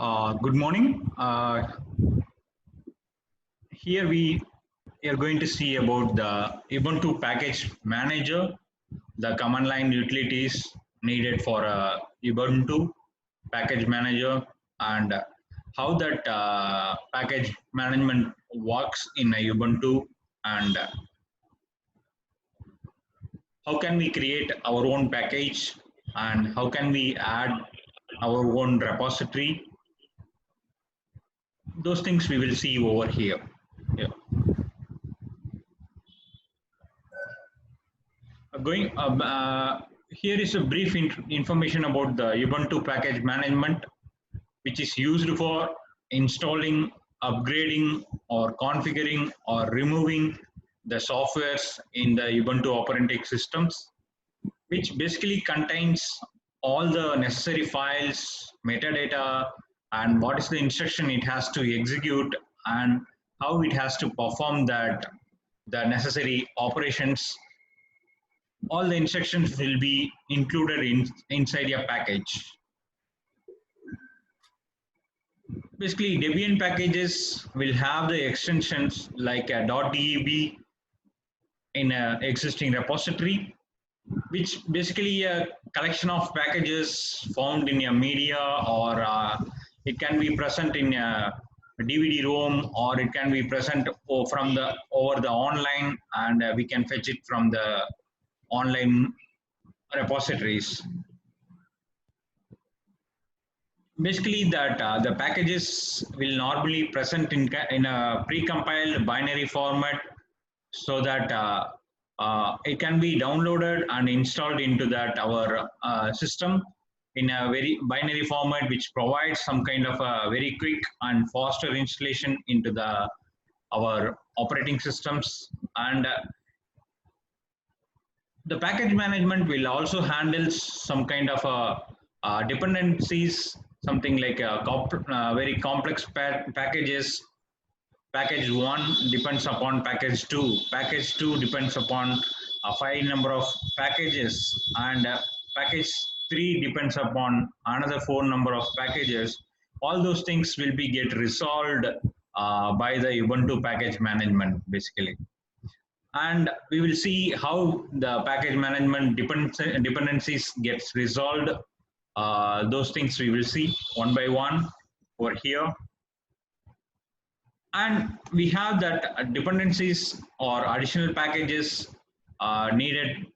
Good morning. Here we are going to see about the Ubuntu package manager, the command line utilities needed for Ubuntu package manager, and how that package management works in Ubuntu, and how can we create our own package, and how can we add our own repository. Those things we will see over here. Yeah. Here is a brief information about the Ubuntu package management, which is used for installing, upgrading, or configuring or removing the softwares in the Ubuntu operating systems, which basically contains all the necessary files, metadata, and what is the instruction it has to execute and how it has to perform the necessary operations. All the instructions will be included inside your package. Basically, Debian packages will have the extensions like a .deb in an existing repository, which basically a collection of packages found in a media, or it can be present in a DVD-ROM, or it can be present from the over the online, and we can fetch it from the online repositories. Basically, that the packages will normally present in a precompiled binary format, so that it can be downloaded and installed into that our system in a very binary format, which provides some kind of a very quick and faster installation into the our operating systems. And the package management will also handle some kind of dependencies, something like very complex packages. Package 1 depends upon package 2. Package 2 depends upon a file number of packages, and package 3 depends upon another 4 number of packages. All those things will be get resolved by the Ubuntu package management basically. And we will see how the package management dependencies gets resolved. Those things we will see one by one over here. And we have that dependencies or additional packages needed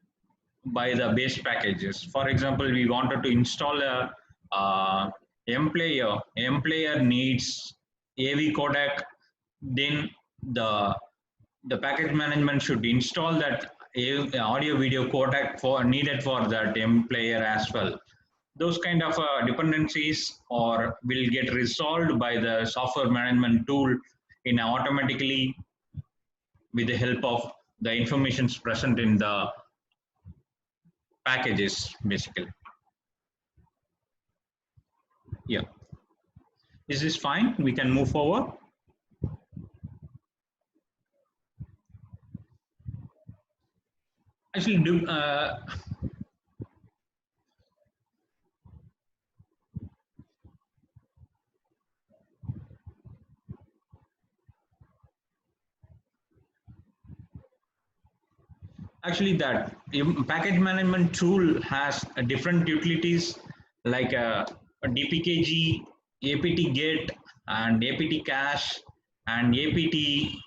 by the base packages. For example, we wanted to install a mplayer. Mplayer needs AV codec. Then the package management should install that audio video codec for needed for that mplayer as well. Those kind of dependencies or will get resolved by the software management tool in automatically with the help of the information present in the packages basically. Yeah. Is this fine? We can move forward. Actually, actually that package management tool has different utilities like a dpkg, apt-get, and apt-cache, and apt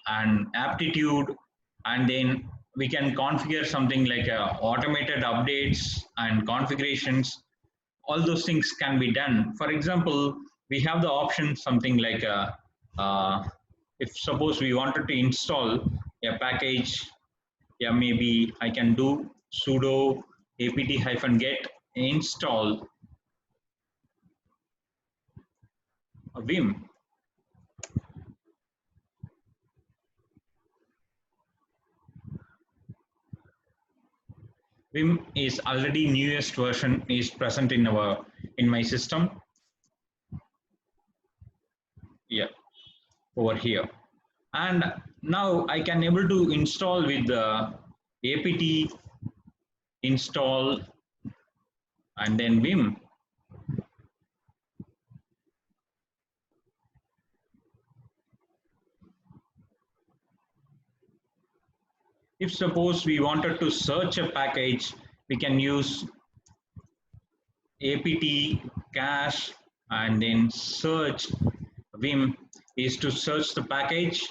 and aptitude, and then we can configure something like automated updates and configurations. All those things can be done. For example, we have the option something like if suppose we wanted to install a package, yeah, maybe I can do sudo apt-get install Vim. Vim is already newest version is present in my system. Yeah, over here. And now I can able to install with the apt install and then Vim. If suppose we wanted to search a package, we can use apt cache and then search. Vim is to search the package.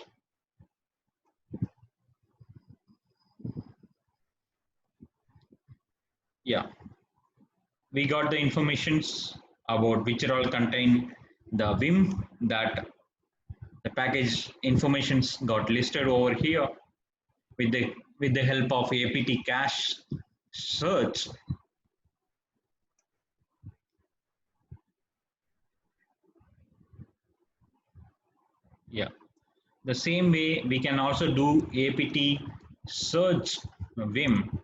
Yeah, we got the informations about which are all contain the Vim, that the package informations got listed over here with the help of apt cache search. Yeah, the same way we can also do apt search Vim,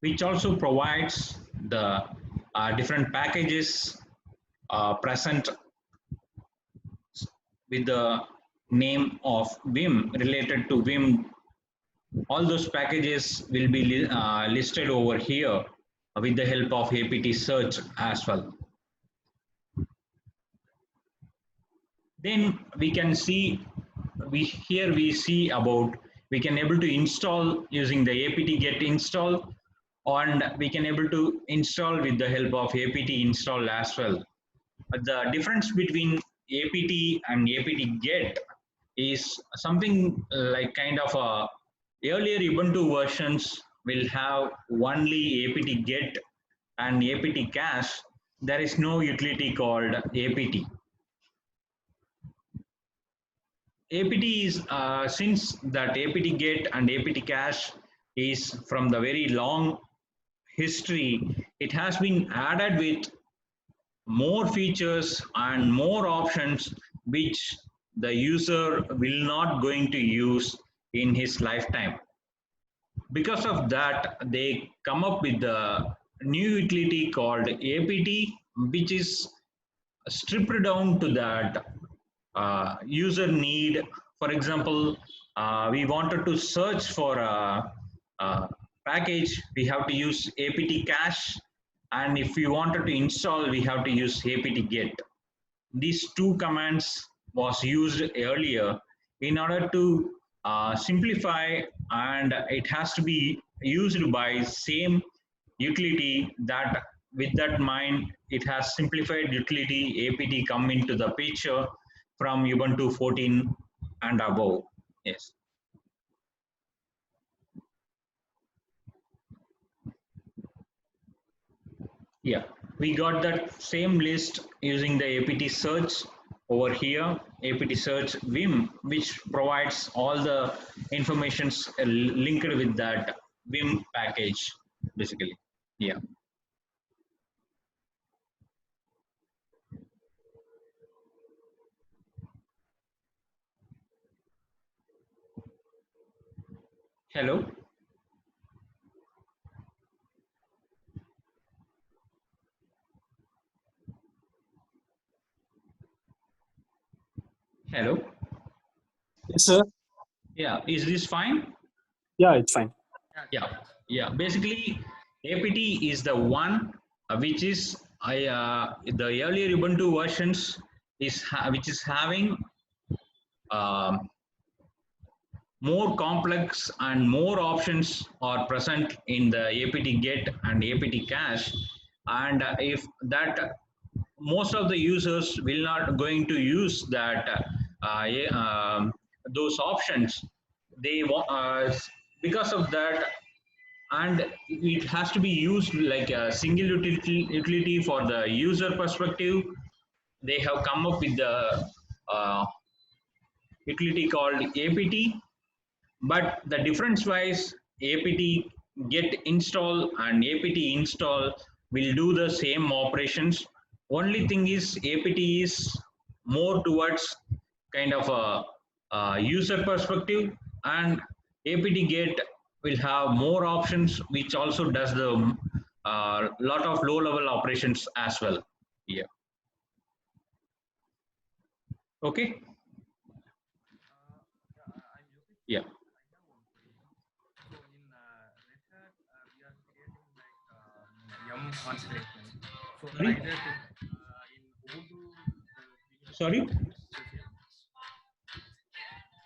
which also provides the different packages present with the name of Vim related to Vim. All those packages will be listed over here with the help of apt search as well. Then we can see, here we see about, we can able to install using the apt get install, and we can able to install with the help of apt install as well. The difference between apt and apt get is something like kind of a, earlier Ubuntu versions will have only apt get and apt cache. There is no utility called apt. apt is since that apt get and apt cache is from the very long history, it has been added with more features and more options which the user will not going to use in his lifetime. Because of that, they come up with the new utility called apt, which is stripped down to that user need. For example, we wanted to search for a package, we have to use apt cache, and if we wanted to install, we have to use apt get. These two commands was used earlier in order to simplify, and it has to be used by same utility. That with that mind, it has simplified utility apt come into the picture from Ubuntu 14 and above. Yes. Yeah, we got that same list using the apt search over here, apt search Vim, which provides all the informations linked with that Vim package, basically. Yeah. Hello. Hello. Yes, sir. Yeah. Is this fine? Yeah, it's fine. Yeah. Yeah. Basically, apt is the one which is the earlier Ubuntu versions is which is having um, more complex and more options are present in the apt get and apt cache. And if that, most of the users will not going to use that those options, they because of that, and it has to be used like a single utility for the user perspective. They have come up with the uh, utility called apt. But the difference wise, apt get install and apt install will do the same operations. Only thing is apt is more towards kind of a user perspective, and apt get will have more options, which also does the lot of low level operations as well. Yeah. Okay. Yeah. Yum constellation. So Sorry. either in Ubuntu Sorry.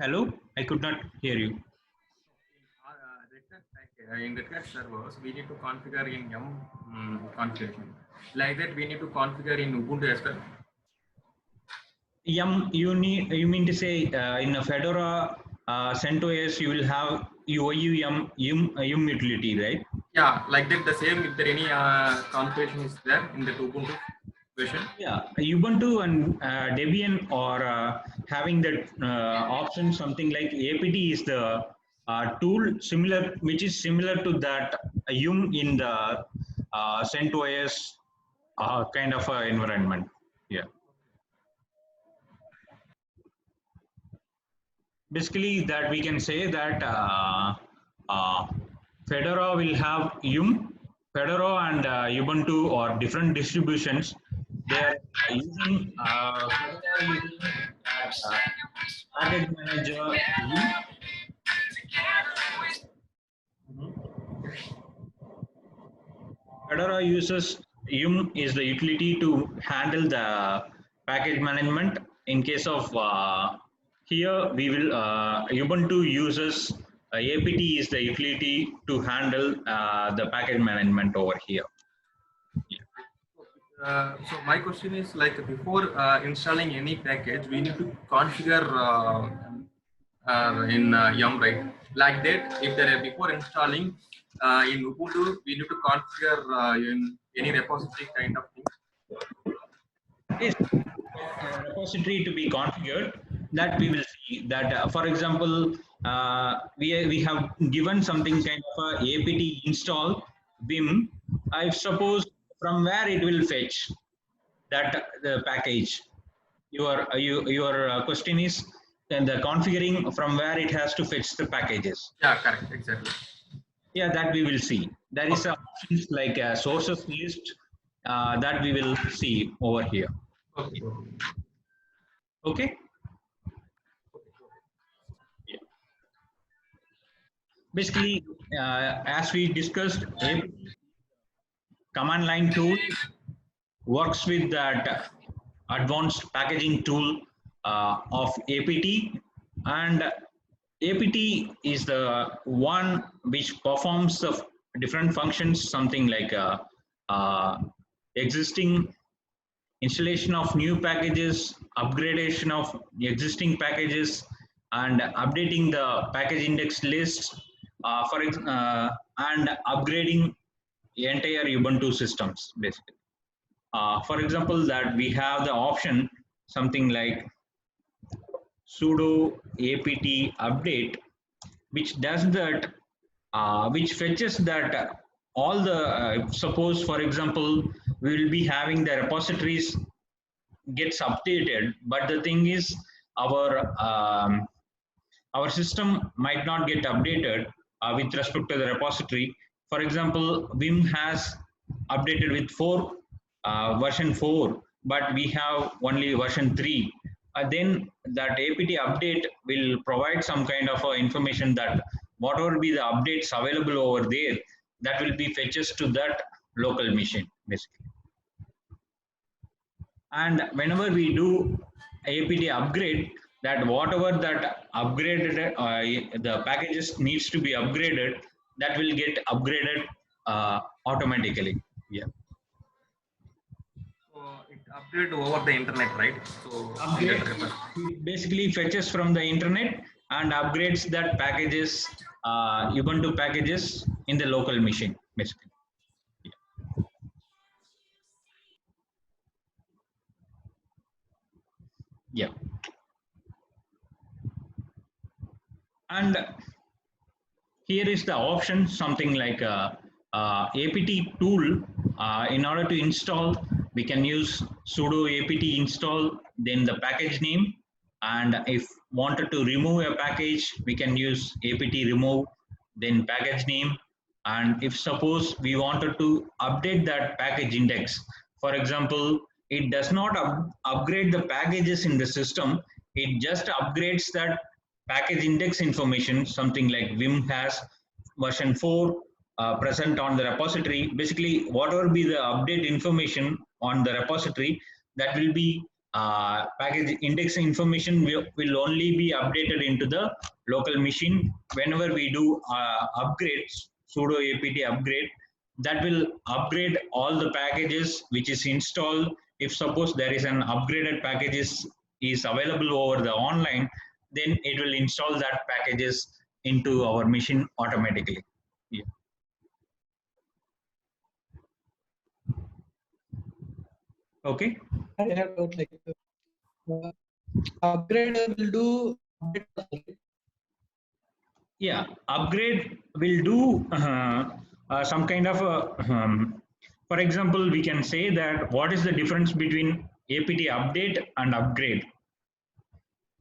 Hello, I could not hear you. In Red Hat servers, we need to configure in yum configuration. Like that, we need to configure in Ubuntu as well. Yum, you mean to say in a Fedora CentOS you will have yum utility, right? Yeah, like that. The same. If there any configuration is there in the Ubuntu version. Yeah, Ubuntu and Debian or having that option, something like apt is the tool similar, which is similar to that yum in the CentOS kind of environment. Yeah. Basically, that we can say that Fedora will have Fedora and Ubuntu or different distributions. They are using Fedora using package manager yum. Fedora uses yum is the utility to handle the package management. In case of here, we will Ubuntu uses apt is the utility to handle the package management over here. So my question is, like, before installing any package, we need to configure in yum, right? Like that, if there are before installing in Ubuntu, we need to configure in any repository kind of thing. Yes, repository to be configured, that we will see that for example we have given something kind of a apt install vim. I suppose from where it will fetch that the package. Your question is then the configuring from where it has to fetch the packages. Yeah, correct, exactly. Yeah, that we will see. There is options like a sources list that we will see over here. Okay. Okay. Yeah. Basically, as we discussed, apt command line tool works with that advanced packaging tool of apt, and apt is the one which performs the different functions, something like existing installation of new packages, upgradation of existing packages, and updating the package index list and upgrading the entire Ubuntu systems basically. For example, that we have the option something like sudo apt update, which does that, which fetches that all the suppose for example we will be having the repositories gets updated, but the thing is our our system might not get updated with respect to the repository. For example, vim has updated with 4 version 4, but we have only version 3. Then that apt update will provide some kind of information that whatever be the updates available over there, that will be fetches to that local machine basically. And whenever we do apt upgrade, that whatever that upgraded the packages needs to be upgraded, that will get upgraded automatically. Yeah. So it upgrade over the internet, right? So Upgrade, it basically fetches from the internet and upgrades that packages, Ubuntu packages in the local machine basically. Yeah. And here is the option something like apt tool. In order to install, we can use sudo apt install, then the package name, and if wanted to remove a package, we can use apt remove, then package name. And if suppose we wanted to update that package index, for example, it does not upgrade the packages in the system, it just upgrades that package index information, something like vim has version 4 present on the repository. Basically, whatever be the update information on the repository, that will be package index information will only be updated into the local machine whenever we do upgrades, sudo apt upgrade. That will upgrade all the packages which is installed. If suppose there is an upgraded packages is available over the online, then it will install that packages into our machine automatically. Yeah. Okay. I have got like upgrade will do update. Yeah, upgrade will do some kind of for example, we can say that what is the difference between apt update and upgrade.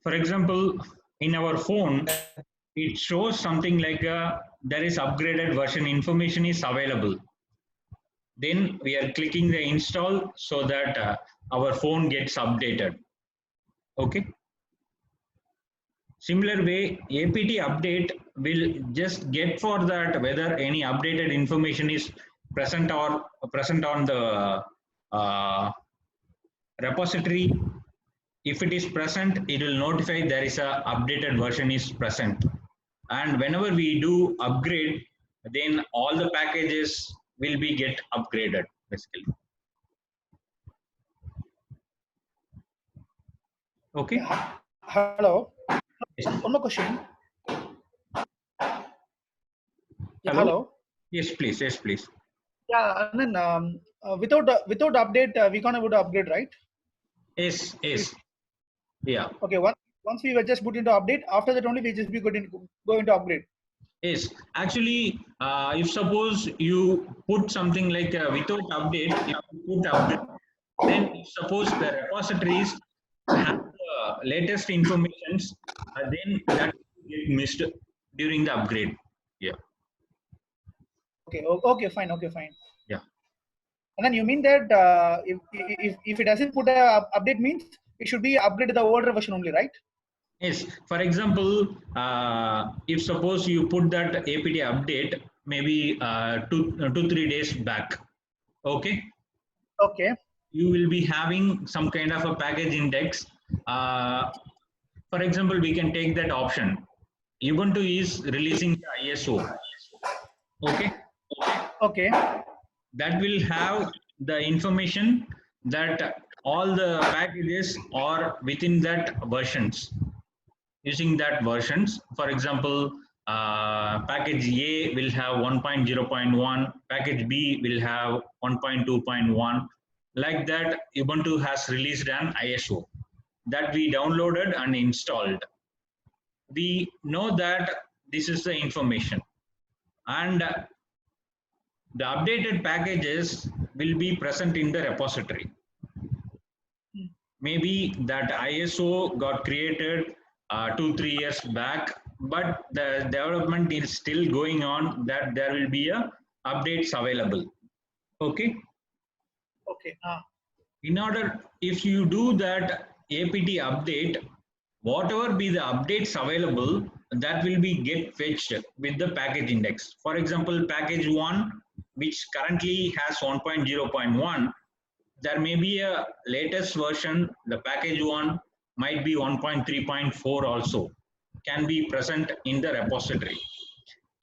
For example, in our phone it shows something like there is upgraded version information is available, then we are clicking the install so that our phone gets updated. Okay. Similar way, apt update will just get for that whether any updated information is present or present on the repository. If it is present, it will notify there is a updated version is present. And whenever we do upgrade, then all the packages will be get upgraded basically. Okay. Hello. Yes. One more question. Yeah, Hello? hello. Yes, please. Yes, please. Yeah, and then without update, we can't able to upgrade, right? Yes, yes. Yeah. Okay. Once we were just put into update, after that only we just be go into upgrade. Yes, actually, if suppose you put something like without update, if you put update, then if suppose the repositories have the latest informations, then that will get missed during the upgrade. Yeah. Okay. Okay. Fine. Okay. Fine. Yeah. And then you mean that if it doesn't put a update means it should be upgraded to the older version only, right? Yes. For example, if suppose you put that apt update maybe 2-3 days back, okay. Okay. You will be having some kind of a package index. For example, we can take that option. Ubuntu is releasing the ISO. Okay. Okay. That will have the information that all the packages are within that versions. Using that versions, for example, package A will have 1.0.1, package B will have 1.2.1. Like that, Ubuntu has released an ISO that we downloaded and installed. We know that this is the information, and the updated packages will be present in the repository. Maybe that ISO got created 2-3 years back, but the development is still going on, that there will be a updates available. Okay. Okay. In order, if you do that apt update, whatever be the updates available, that will be get fetched with the package index. For example, package 1, which currently has 1.0.1, there may be a latest version, the package 1 might be 1.3.4 also, can be present in the repository.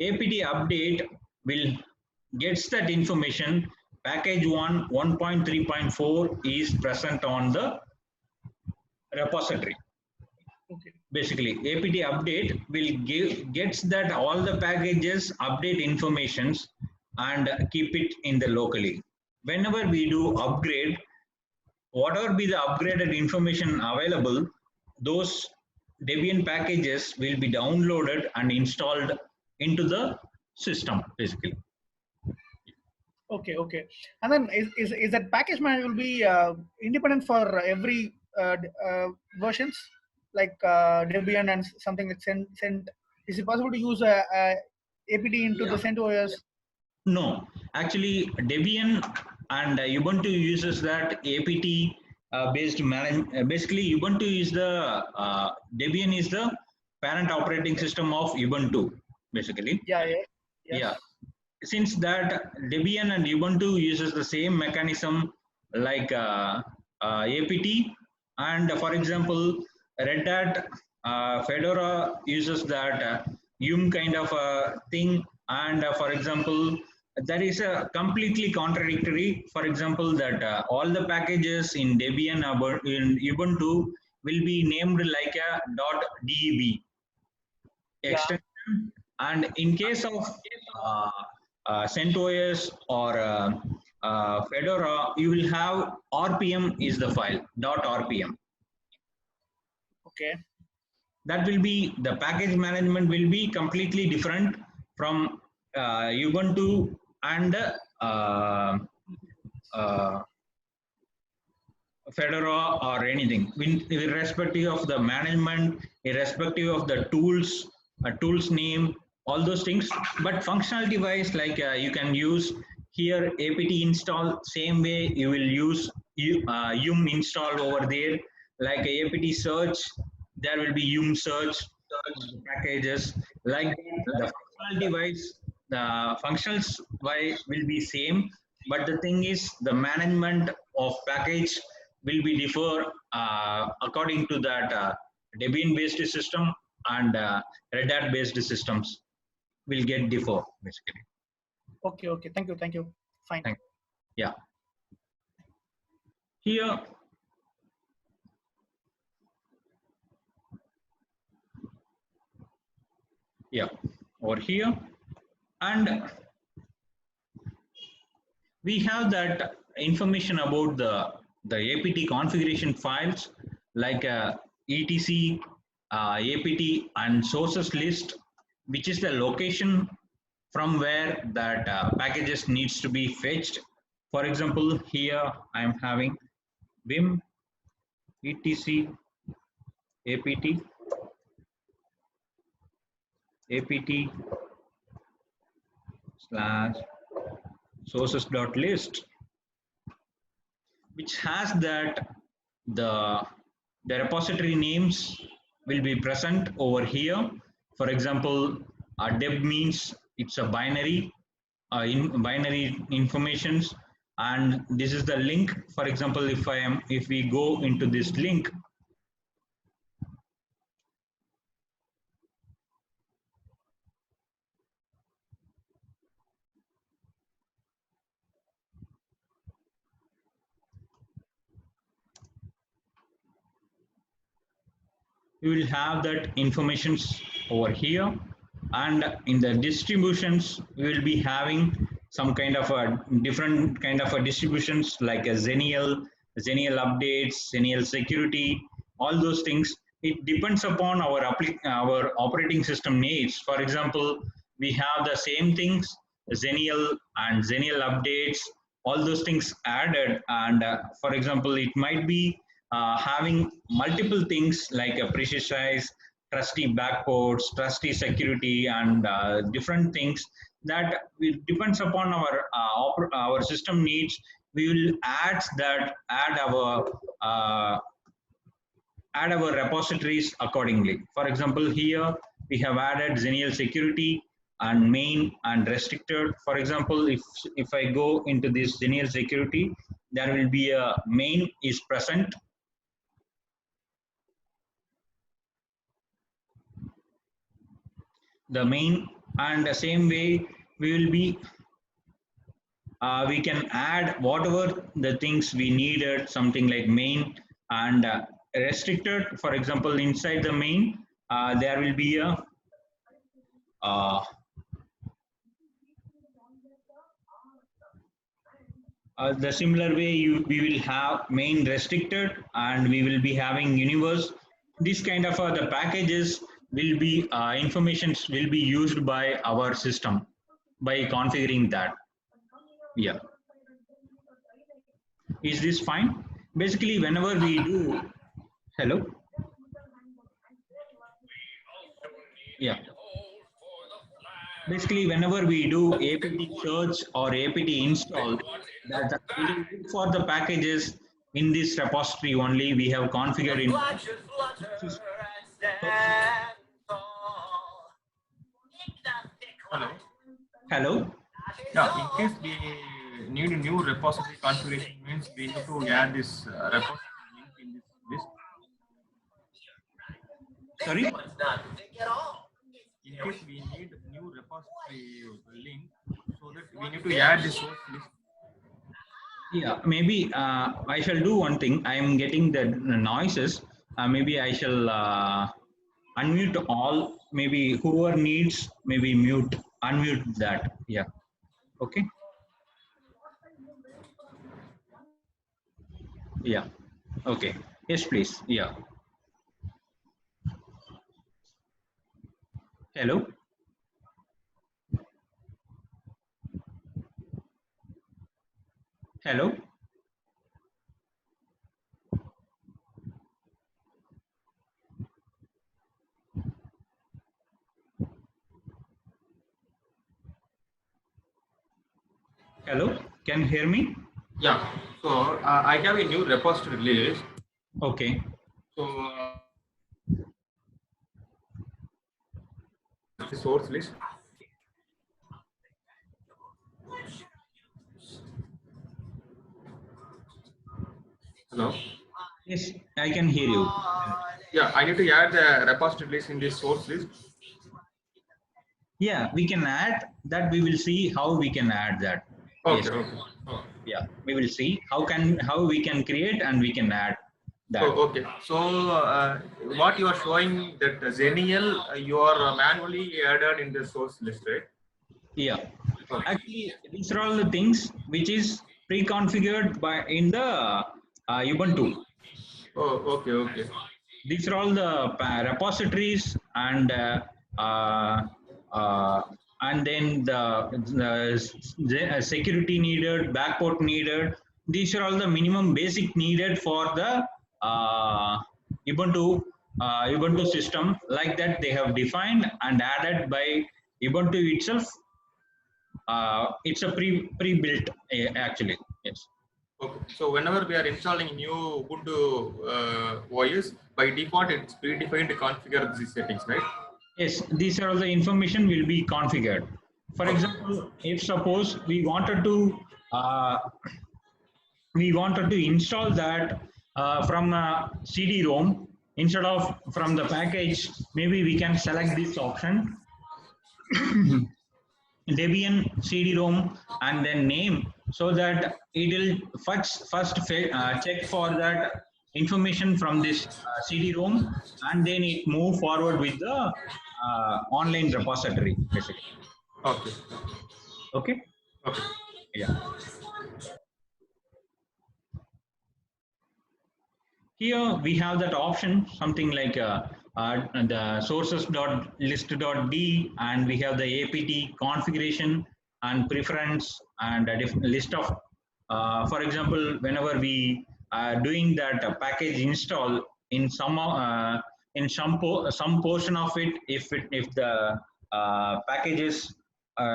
apt update will gets that information, package 1 1.3.4 is present on the repository. Okay. Basically, apt update will gets that all the packages update informations and keep it in the locally. Whenever we do upgrade, whatever be the upgraded information available, those Debian packages will be downloaded and installed into the system basically. Okay. Okay. And then is that package manager will be independent for every versions like Debian and something like Cent. Is it possible to use apt into the CentOS? No, actually Debian and Ubuntu uses that apt based management. Basically, Ubuntu is the Debian is the parent operating system of Ubuntu. Basically, Yeah. Yeah. Yes. yeah. Since that Debian and Ubuntu uses the same mechanism like apt, And for example, Red Hat Fedora uses that Yum kind of a thing. And for example, that is a completely contradictory. For example, that all the packages in Debian in Ubuntu will be named like a .deb extension, and in case of uh, CentOS or Fedora, you will have RPM is the file .rpm. Okay. That will be the package management will be completely different from Ubuntu and Fedora or anything, irrespective of the management, irrespective of the tools, tools name, all those things. But functionality wise, like you can use here apt install, same way you will use yum install over there, like apt search, there will be yum search packages. Like the functionality wise, the functionals wise will be same, but the thing is the management of package will be differ according to that Debian based system and Red Hat based systems will get differ basically. Okay. Okay. Thank you. Thank you. Fine. Thank you. Yeah. Here, yeah, over here, and we have that information about the apt configuration files like etc apt and sources list, which is the location from where that packages needs to be fetched. For example, here I am having vim etc apt slash sources.list, which has that the repository names will be present over here. For example, deb means it's a binary binary informations, and this is the link. For example, if we go into this link, you will have that informations over here. And in the distributions, we will be having some kind of a different kind of a distributions like a Xenial updates, Xenial security, all those things. It depends upon our operating system needs. For example, we have the same things, Xenial and Xenial updates, all those things added. And for example, it might be having multiple things like a precise trusty backports, trusty security, and different things that will depends upon our system needs. We will add our repositories accordingly. For example, here we have added Xenial security and main and restricted. For example, if I go into this Xenial security, there will be a main is present. The main, and the same way we will be we can add whatever the things we needed, something like main and restricted. For example, inside the main there will be a the similar way we will have main restricted, and we will be having universe. This kind of the packages will be informations will be used by our system by configuring that. Yeah, is this fine? Basically, whenever we do, hello, yeah, basically whenever we do apt search or apt install, that it will look for the packages in this repository only we have configured in. Hello. Hello. Yeah, in case we need a new repository configuration, means we need to add this repository link in this list. Sorry. In case we need new repository link, so that we need to add the source list. Yeah, maybe I shall do one thing. I am getting the noises. Maybe I shall unmute all. Maybe whoever needs, maybe unmute that. Yeah. Okay. Yeah. Okay. Yes, please. Yeah. Hello. Hello. Hello. Can you hear me? Yeah. So I have a new repository list. Okay. So the source list. Hello. Yes, I can hear you. Yeah, I need to add the repository list in this source list. Yeah, we can add that. We will see how we can add that. Okay. Yes. Okay. Oh. Yeah, we will see how we can create and we can add that. Oh, okay. So what you are showing that Zenial you are manually added in the source list, right? Yeah. Okay. Actually, these are all the things which is pre-configured by in the Ubuntu. Oh, okay. Okay. These are all the repositories and uh, uh, then the security needed, backport needed. These are all the minimum basic needed for the Ubuntu Ubuntu system. Like that, they have defined and added by Ubuntu itself. It's a pre-built actually. Yes. Okay. So whenever we are installing new Ubuntu OS, by default it's predefined to configure these settings, right? Yes, these are all the information will be configured. For example, if suppose uh, we wanted to install that from CD-ROM instead of from the package, maybe we can select this option Debian CD-ROM and then name, so that it will first check for that information from this CD-ROM, and then it move forward with the online repository basically. Okay. Okay. Okay. Yeah. Here we have that option, something like the sources.list.d, and we have the apt configuration and preference and a list of, for example, whenever we are doing that package install in some portion of it, if the packages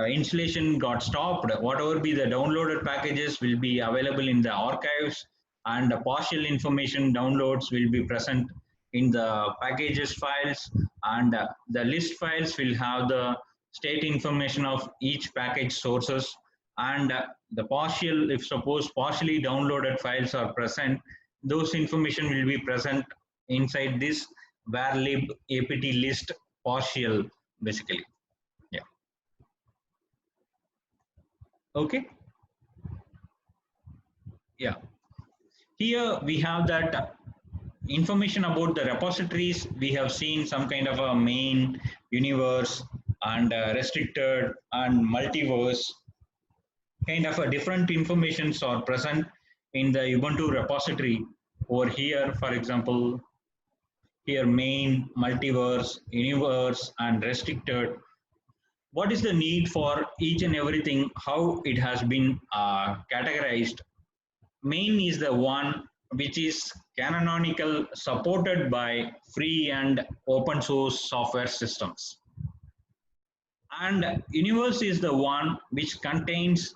installation got stopped, whatever be the downloaded packages will be available in the archives, and the partial information downloads will be present in the packages files, and the list files will have the state information of each package sources, and the partial, if suppose partially downloaded files are present, those information will be present inside this varlib apt list partial basically. Yeah. Okay. Yeah. Here we have that information about the repositories. We have seen some kind of a main, universe, and restricted and multiverse. Kind of a different informations are present in the Ubuntu repository. Over here, for example, here main, multiverse, universe, and restricted. What is the need for each and everything? How it has been categorized? Main is the one which is canonical, supported by free and open source software systems. And universe is the one which contains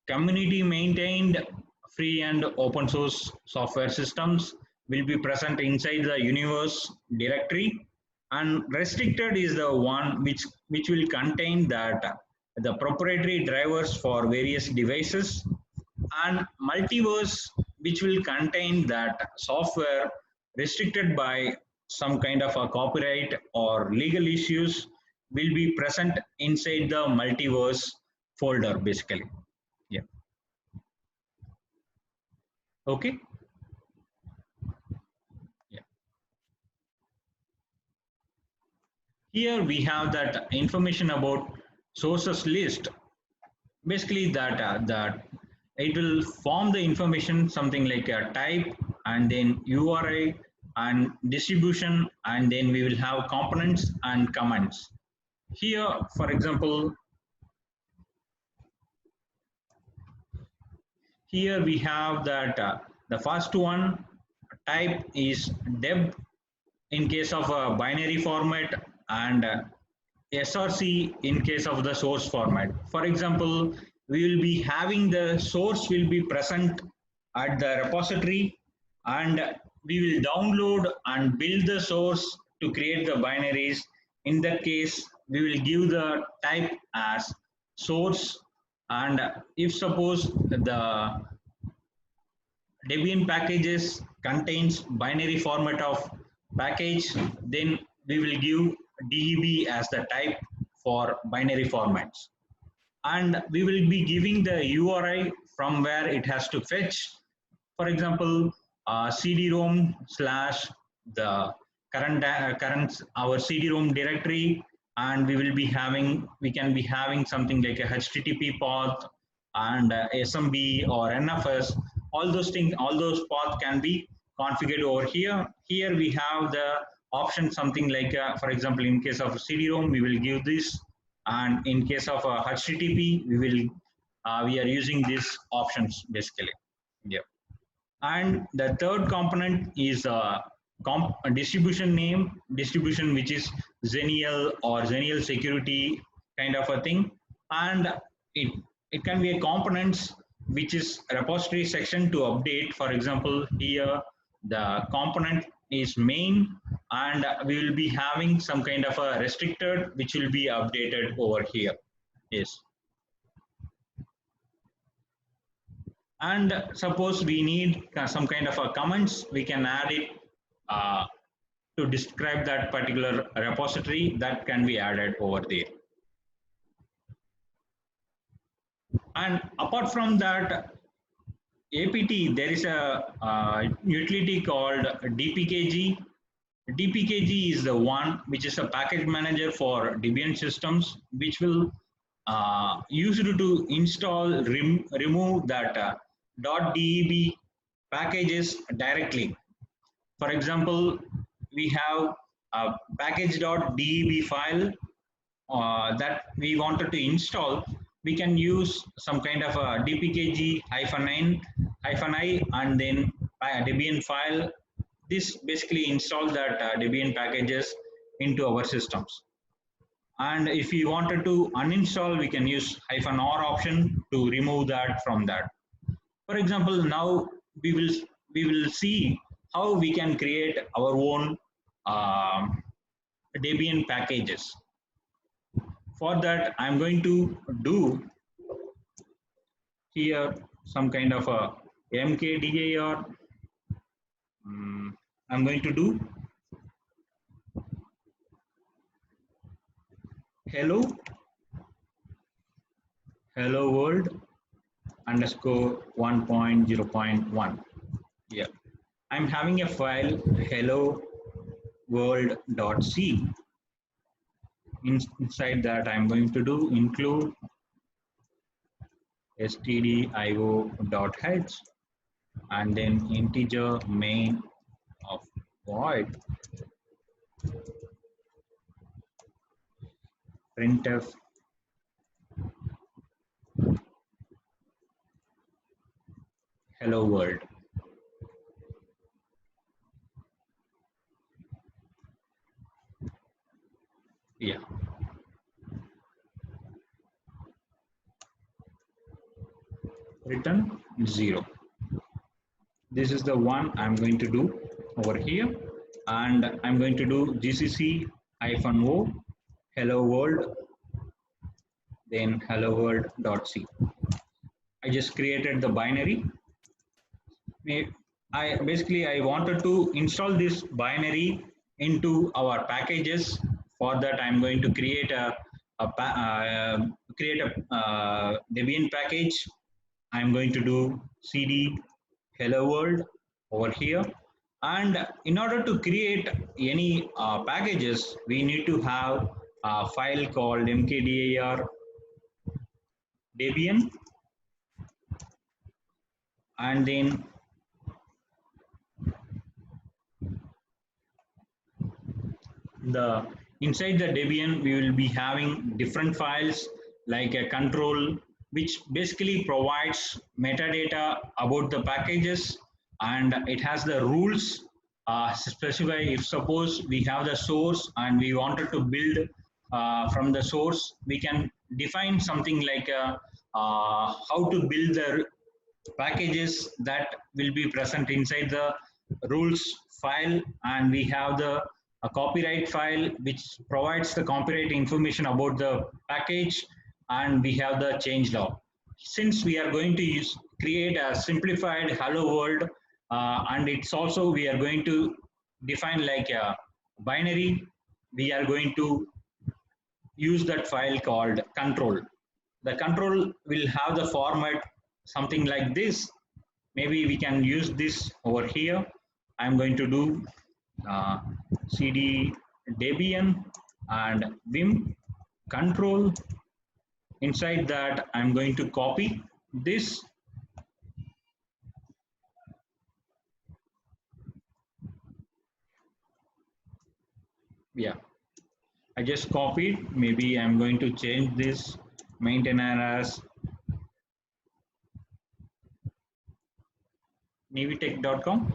community maintained free and open source software systems will be present inside the universe directory. And restricted is the one which will contain that the proprietary drivers for various devices, and multiverse which will contain that software restricted by some kind of a copyright or legal issues will be present inside the multiverse folder basically. Yeah. Okay. Yeah. Here we have that information about sources list. Basically that it will form the information something like a type and then URI and distribution, and then we will have components and comments. Here, for example, here we have that the first one type is deb in case of a binary format, and SRC in case of the source format. For example, we will be having the source will be present at the repository, and we will download and build the source to create the binaries. In that case, we will give the type as source, and if suppose the Debian packages contains binary format of package, then we will give DEB as the type for binary formats. And we will be giving the URI from where it has to fetch. For example, CD-ROM slash the current our CD-ROM directory, and we can be having something like a HTTP path and SMB or NFS. All those things, all those paths can be configured over here. Here we have the option something like, for example, in case of CD-ROM, we will give this, and in case of HTTP, we are using these options basically. Yeah. And the third component is a distribution name, distribution which is Xenial or Xenial security kind of a thing, and it can be a components which is repository section to update. For example, here the component is main, and we will be having some kind of a restricted which will be updated over here. Yes. And suppose we need some kind of a comments, we can add it to describe that particular repository, that can be added over there. And apart from that, APT, there is a utility called DPKG. DPKG is the one which is a package manager for Debian systems, which will use it to install, remove that .deb packages directly. For example, we have a package.deb file that we wanted to install. We can use some kind of a dpkg-i and then Debian file. This basically installs that Debian packages into our systems. And if we wanted to uninstall, we can use -r option to remove that from that. For example, now we will see how we can create our own Debian packages. For that, I'm going to do here some kind of a mkdir. I'm going to do hello world underscore 1.0.1. Yeah, I'm having a file hello world.c. Inside that, I'm going to do include stdio.h and then integer main of void printf hello world. Yeah. Return 0. This is the one I'm going to do over here, and I'm going to do gcc-o hello world, then hello world.c. I just created the binary. I wanted to install this binary into our packages. For that, I'm going to create a Debian package. I'm going to do cd hello world over here. And in order to create any packages, we need to have a file called mkdir Debian, and then inside the Debian we will be having different files like a control, which basically provides metadata about the packages, and it has the rules specify if suppose we have the source and we wanted to build from the source, we can define something like how to build the packages that will be present inside the rules file. And we have the a copyright file which provides the copyright information about the package, and we have the change log. Since we are going to create a simplified hello world, and it's also we are going to define like a binary, we are going to use that file called control. The control will have the format something like this. Maybe we can use this over here. I'm going to do cd Debian and vim control. Inside that, I'm going to copy this. Yeah, I just copied. Maybe I'm going to change this maintainer as nivitech.com.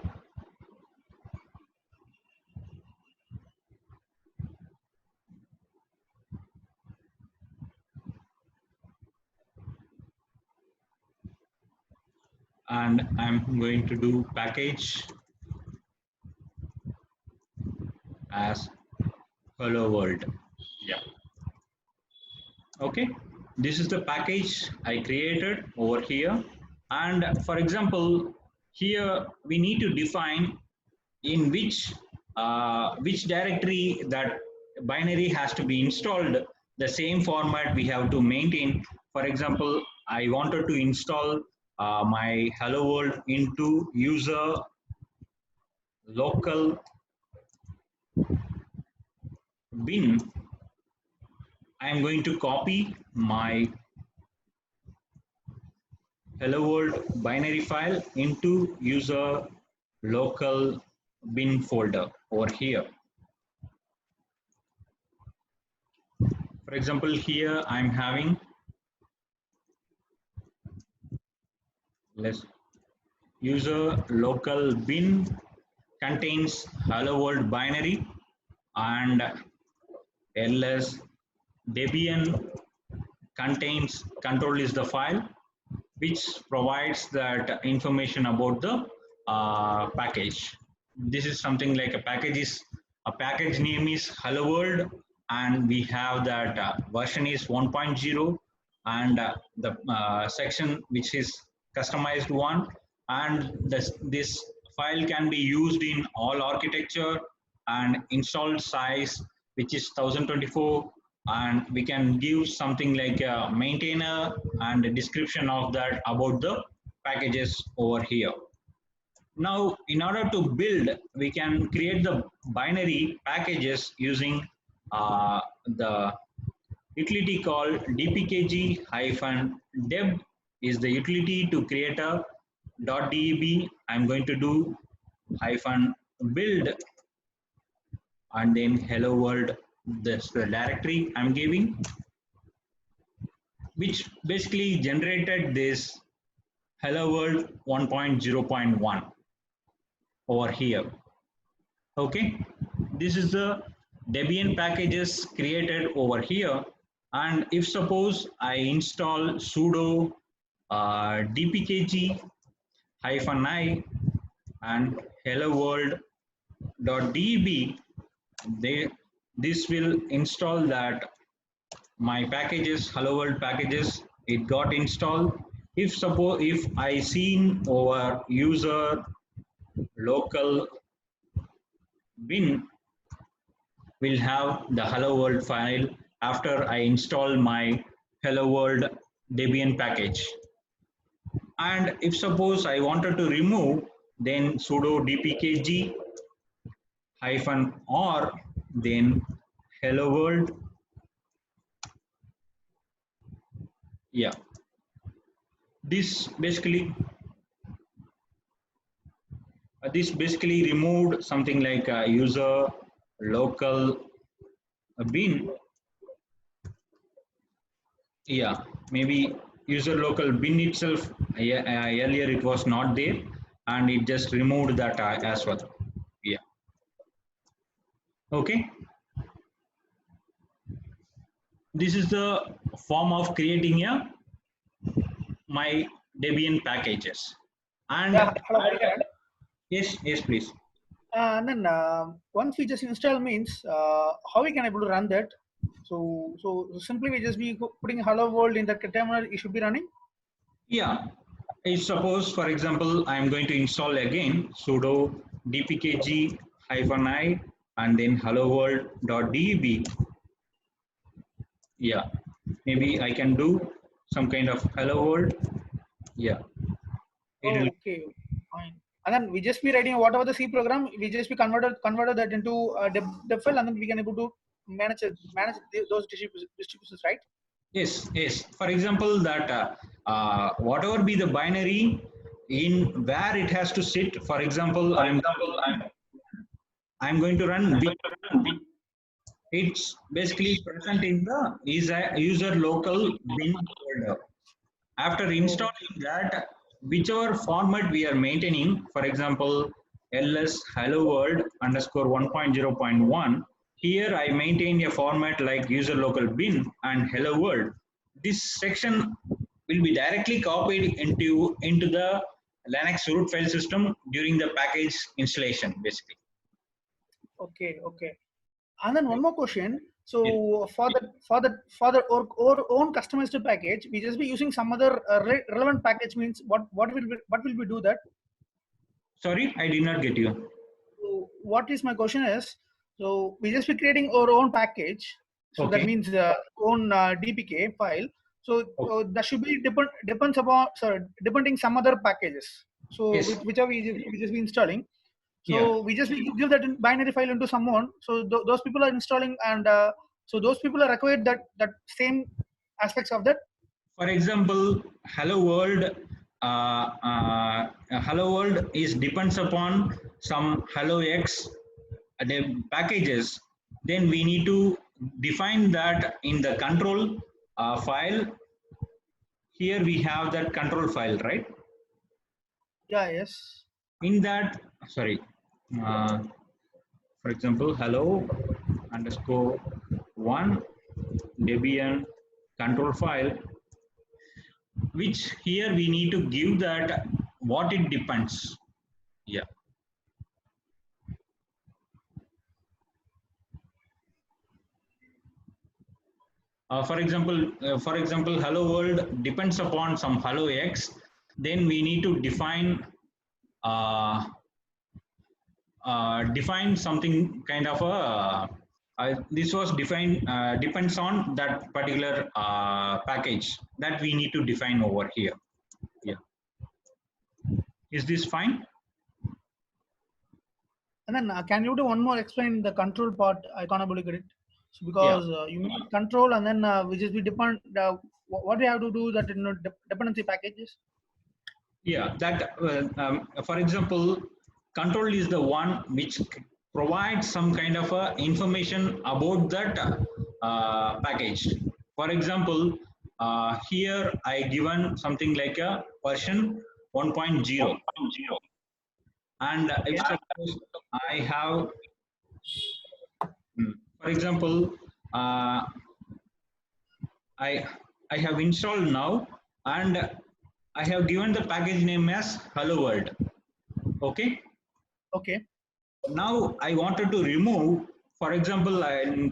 And I'm going to do package as hello world. Yeah. Okay. This is the package I created over here. And for example, here we need to define in which directory that binary has to be installed. The same format we have to maintain. For example, I wanted to install my hello world into user local bin. I am going to copy my hello world binary file into user local bin folder over here. For example, here I'm having user local bin contains hello world binary, and ls Debian contains control is the file which provides that information about the package. This is something like a package name is hello world, and we have that version is 1.0, and the section which is customized one, and this file can be used in all architecture, and installed size which is 1024, and we can give something like a maintainer and a description of that about the packages over here. Now, in order to build, we can create the binary packages using the utility called dpkg-deb is the utility to create a .deb. I'm going to do -build and then hello world. That's the directory I'm giving, which basically generated this hello world 1.0.1 over here. Okay, this is the Debian packages created over here. And if suppose I install sudo dpkg-i and hello world.deb, this will install that my packages, hello world packages, it got installed. If I seen over user local bin, will have the hello world file after I install my hello world Debian package. And if suppose I wanted to remove, then sudo dpkg -r, then hello world. Yeah, this basically removed something like user local bin. Yeah, maybe user local bin itself, earlier it was not there, and it just removed that as well. Yeah. Okay. This is the form of creating my Debian packages. And Yeah, hello, Hariharan. yes, please. And then once we just install means how we can able to run that. So simply we just be putting hello world in the terminal. It should be running. Yeah. If suppose, for example, I am going to install again sudo dpkg -i and then hello world.deb. Yeah, maybe I can do some kind of hello world. Yeah, it will. Okay, fine. And then we just be writing whatever the C program. We just be converted that into deb file, and then we can able to manage those distributions, right? Yes. For example, that whatever be the binary in where it has to sit. For example, I'm going to run. It's basically present in the user local bin folder. After installing that, whichever format we are maintaining, for example, ls hello world underscore 1.0.1, here I maintain a format like user local bin and hello world. This section will be directly copied into the Linux root file system during the package installation, basically. Okay. And then one more question. So Yes. for the our own customized package, we just be using some other relevant package. Means what will we do that? Sorry, I did not get you. So what is my question is, so we just be creating our own package. So that Okay. means own DPK file. So Okay. that should be depending some other packages. So Yes. which are we just be installing. Yeah. So we just give that binary file into someone. So those people are installing, and so those people are required that same aspects of that. For example, hello world is depends upon some hello x packages. Then we need to define that in the control file. Here we have that control file, right? Yeah. Yes. In that, sorry, uh, for example, hello underscore one Debian control file, which here we need to give that what it depends. Yeah. For example, hello world depends upon some hello x. Then we need to define define something kind of a this was defined depends on that particular package that we need to define over here. Yeah. Is this fine? And then can you do one more explain the control part? I can't able to get it. So because you need control, and then we just be depend. What we have to do that dependency packages. Yeah, that for example, control is the one which provides some kind of information about that package. For example, here I given something like a version 1.0, and if suppose I have, for example, I have installed now, and I have given the package name as hello world. Okay. Okay. Now I wanted to remove, for example,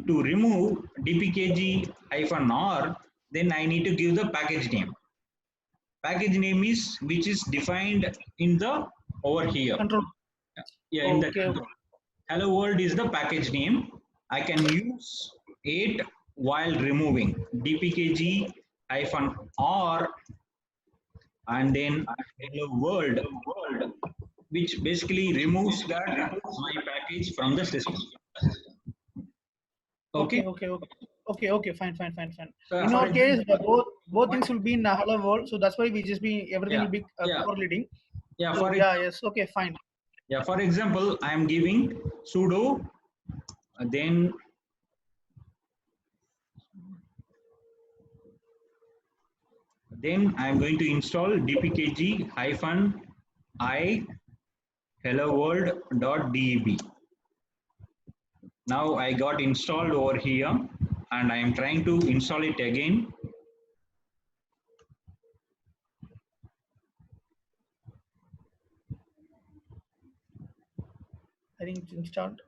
to remove dpkg-r, then I need to give the package name. Package name is which is defined in the over here. Control. Yeah, in the Okay. control. Hello world is the package name, I can use 8 while removing dpkg hyphen r and then hello world, which basically removes that my package from the system. Okay. Okay. Fine. So In for our case, example, both things will be in hello world, so that's why we just be everything yeah, will be yeah, correlating. yeah. So For yes. Okay, fine. yeah, for example, I am giving sudo, then I am going to install dpkg hyphen I hello world.deb. Now I got installed over here and I am trying to install it again. I think it's installed.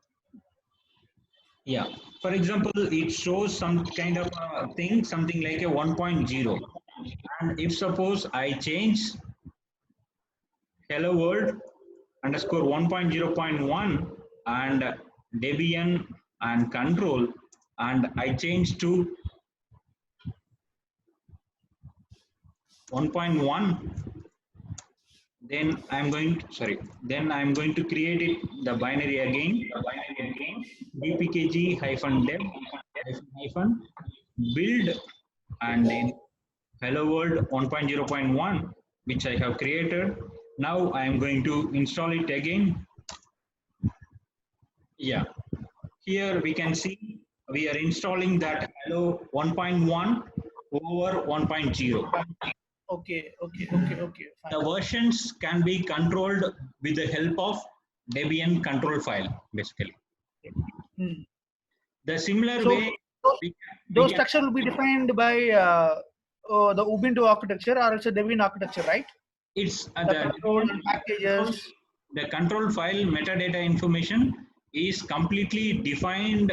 Yeah, for example, it shows some kind of a thing, something like a 1.0. And if suppose I change hello world underscore 1.0.1 and Debian and control, and I change to 1.1, then I'm going to, sorry, then I'm going to create it the binary again, dpkg hyphen dev hyphen build and then hello world 1.0.1, which I have created. Now I am going to install it again. Yeah, here we can see we are installing that hello 1.1 over 1.0. Okay. Fine. The versions can be controlled with the help of Debian control file, basically. Hmm. The similar So way, we those can, structure will be defined by the Ubuntu architecture or also Debian architecture, right? it's The control and packages. the control file metadata information is completely defined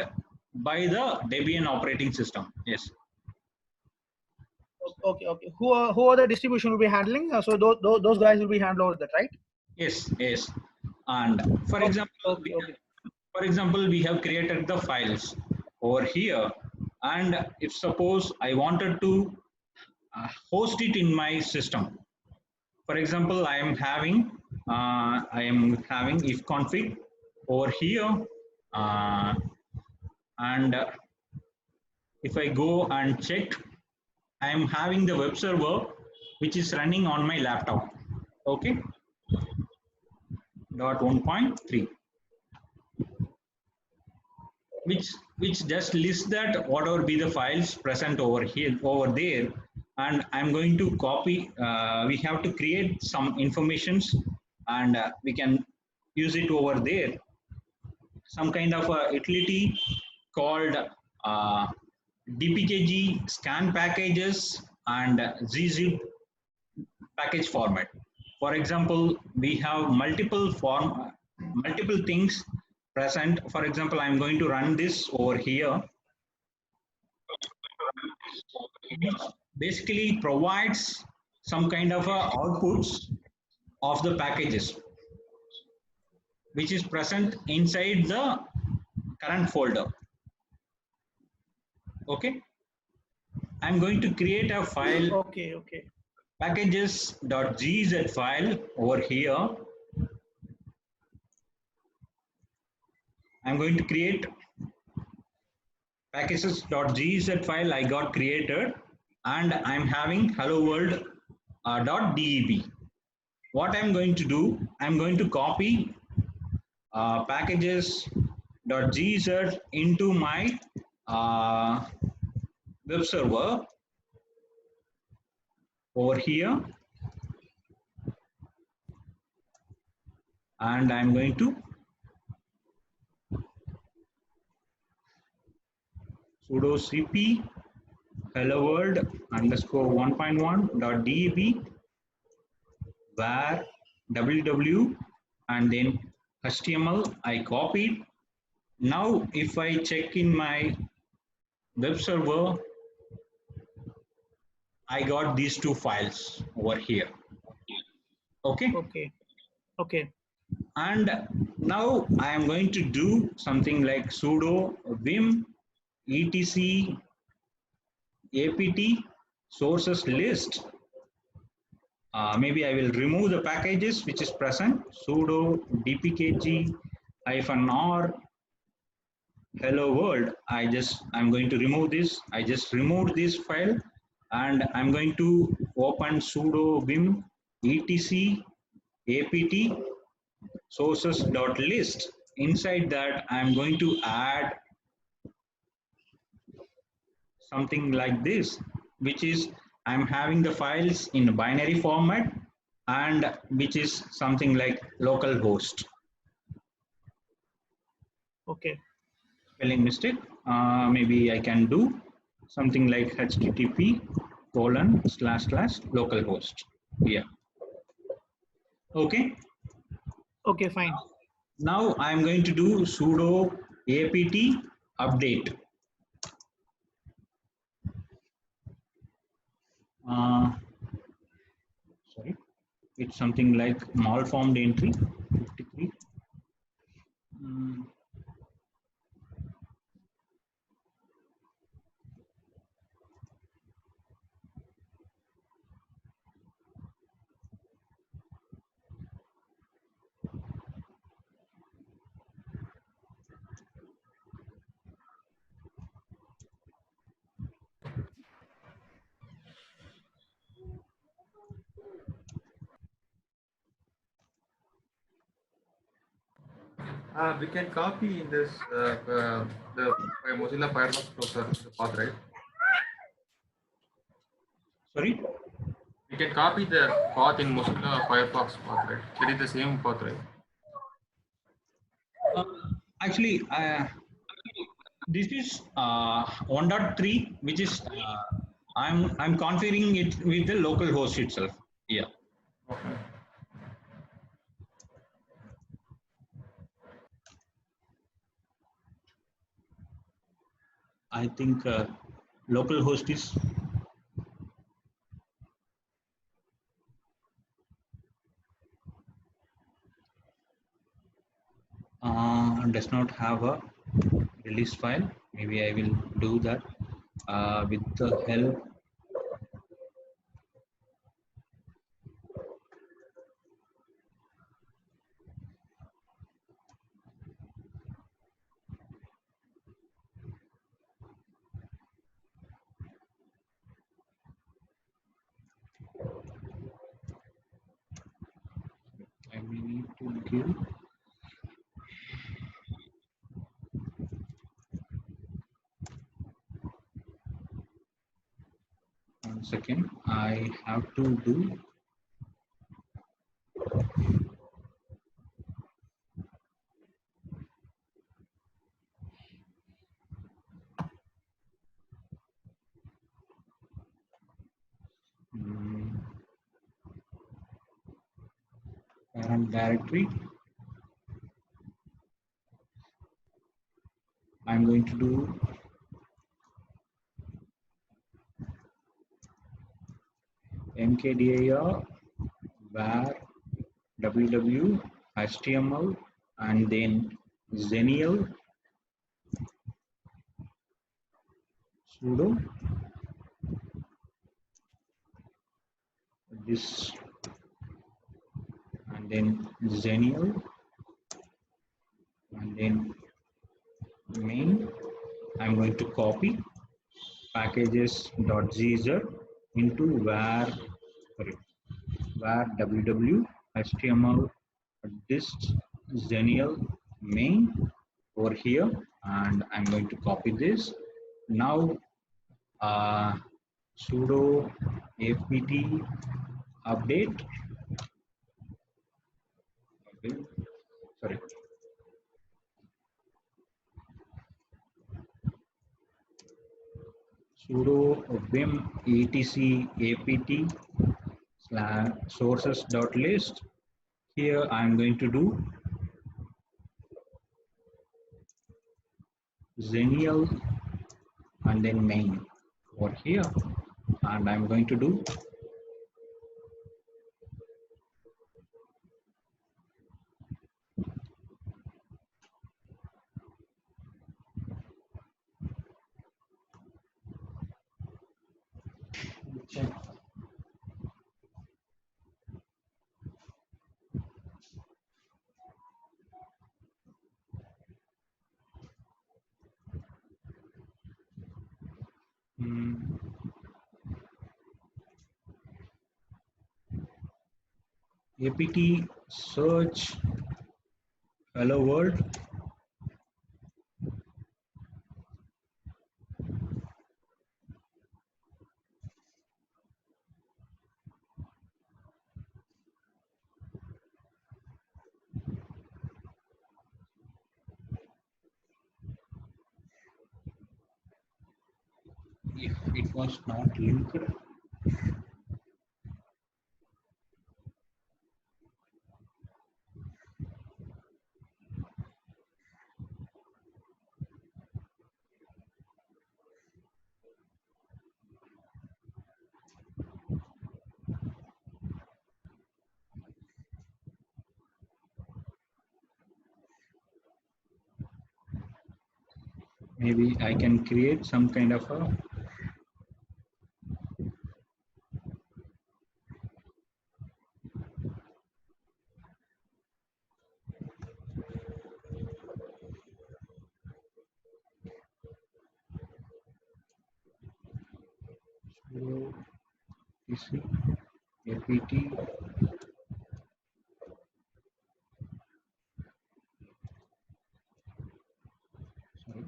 by the Debian operating system. Yes. Okay. Who are the distribution will be handling? So those guys will be handling over that, right? Yes. And for example, Okay. for example, we have created the files over here, and if suppose I wanted to host it in my system. For example, I am having if config over here, and if I go and check, I am having the web server which is running on my laptop. Okay. Dot 1.3, which just lists that whatever be the files present over here over there, and I'm going to copy. We have to create some informations, and we can use it over there. Some kind of a utility called dpkg scan packages and zzip package format. For example, we have multiple things present. For example, I'm going to run this over here, which basically provides some kind of outputs of the packages which is present inside the current folder. Okay, I'm going to create a file, Okay. packages.gz file over here. I'm going to create packages.gz file I got created, and I'm having hello world .deb. What I'm going to do, I'm going to copy packages.gz into my web server over here, and I'm going to sudo cp hello world underscore 1.1.deb var www and then HTML I copied. Now if I check in my web server, I got these two files over here. Okay. Okay. And now I am going to do something like sudo vim etc apt sources list. Maybe I will remove the packages which is present, sudo dpkg -r hello world. I'm going to remove this. I just removed this file, and I'm going to open sudo vim etc apt sources.list. Inside that, I'm going to add something like this, which is I'm having the files in binary format, and which is something like localhost. Okay. Spelling mistake. Maybe I can do something like http://localhost. Yeah. Okay. Okay, fine. Now I'm going to do sudo apt update. Sorry, it's something like malformed entry 53. We can copy in this the Mozilla Firefox browser the path, right? Sorry. We can copy the path in Mozilla Firefox path, right? It is the same path, right? Actually, this is 1.3, which is I'm configuring it with the local host itself. Yeah. Okay. I think localhost is does not have a release file. Maybe I will do that with the help. I may need to give. One second, I have to do. Parent directory. I'm going to do mkdir var www html and then Xenial sudo this and then Xenial and then main. I'm going to copy packages.gz into var www html dist Xenial main over here, and I'm going to copy this. Now sudo apt update. Okay. Sorry. Sudo vim etc apt /sources.list. Here I'm going to do Xenial and then main over here, and I'm going to do check. APT search hello world. If it was not linked, maybe I can create some kind of a PC APT sorry,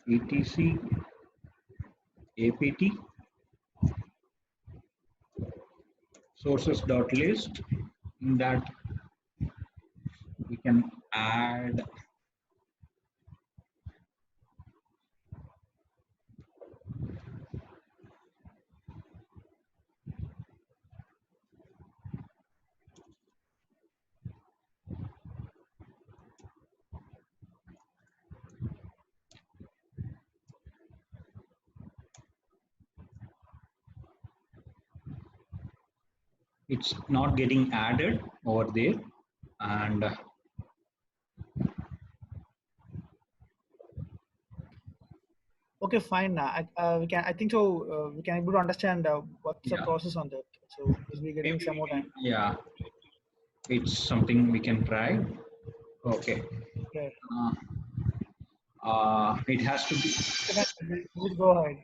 etc APT sources.list. In that we can add it's not getting added over there, and Okay, fine. We can. I think so. We can able to understand what's the yeah, process on that. So we're getting some more time. yeah, it's something we can try. Okay, Okay. it has to be Please go ahead.